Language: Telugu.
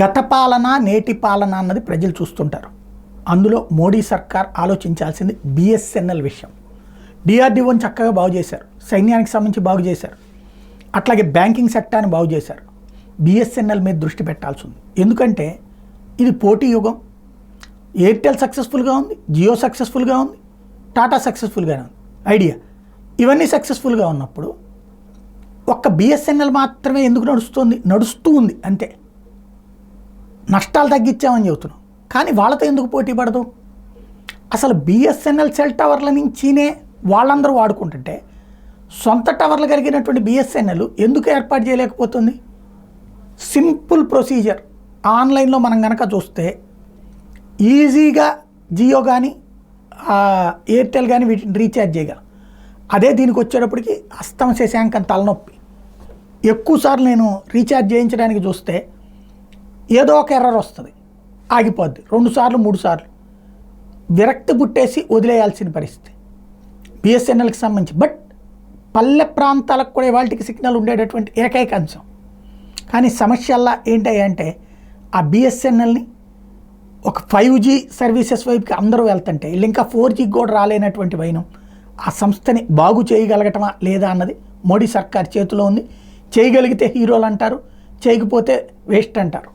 గత పాలన నేటి పాలన అన్నది ప్రజలు చూస్తుంటారు. అందులో మోడీ సర్కార్ ఆలోచించాల్సింది బిఎస్ఎన్ఎల్ విషయం. డిఆర్డిఓని చక్కగా బాగు చేశారు, సైన్యానికి సంబంధించి బాగు చేశారు, అట్లాగే బ్యాంకింగ్ సెక్టార్ని బాగు చేశారు. బిఎస్ఎన్ఎల్ మీద దృష్టి పెట్టాల్సి ఉంది. ఎందుకంటే ఇది పోటీ యుగం. ఎయిర్టెల్ సక్సెస్ఫుల్గా ఉంది, జియో సక్సెస్ఫుల్గా ఉంది, టాటా సక్సెస్ఫుల్గానే ఉంది, ఐడియా ఇవన్నీ సక్సెస్ఫుల్గా ఉన్నప్పుడు ఒక్క బిఎస్ఎన్ఎల్ మాత్రమే ఎందుకు నడుస్తూ ఉంది అంతే. నష్టాలు తగ్గించామని చెబుతున్నాం, కానీ వాళ్ళతో ఎందుకు పోటీ పడదు? అసలు బిఎస్ఎన్ఎల్ సెల్ టవర్ల నుంచినే వాళ్ళందరూ వాడుకుంటుంటే సొంత టవర్లు కలిగినటువంటి బిఎస్ఎన్ఎల్ ఎందుకు ఏర్పాటు చేయలేకపోతుంది? Simple procedure. ఆన్లైన్లో మనం కనుక చూస్తే ఈజీగా జియో కానీ ఎయిర్టెల్ కానీ వీటిని రీఛార్జ్ చేయగలం. అదే దీనికి వచ్చేటప్పటికి అస్తమ శశాంకం తలనొప్పి. ఎక్కువసార్లు నేను రీఛార్జ్ చేయించడానికి చూస్తే ఏదో ఒక ఎర్రర్ వస్తుంది, ఆగిపోద్ది, 2 సార్లు 3 సార్లు విరక్తి పుట్టేసి వదిలేయాల్సిన పరిస్థితి బిఎస్ఎన్ఎల్కి సంబంధించి. బట్ పల్లె ప్రాంతాలకు కూడా వాళ్ళకి సిగ్నల్ ఉండేటటువంటి ఏకైక అంశం. కానీ సమస్యల్లా ఏంటంటే ఆ బిఎస్ఎన్ఎల్ని ఒక 5G సర్వీసెస్ వైపుకి అందరూ వెళ్తుంటే వీళ్ళు ఇంకా 4G కూడా రాలేనటువంటి వైనం. ఆ సంస్థని బాగు చేయగలగటమా లేదా అన్నది మోడీ సర్కార్ చేతిలో ఉంది. చేయగలిగితే హీరోలు అంటారు, చేయకపోతే వేస్ట్ అంటారు.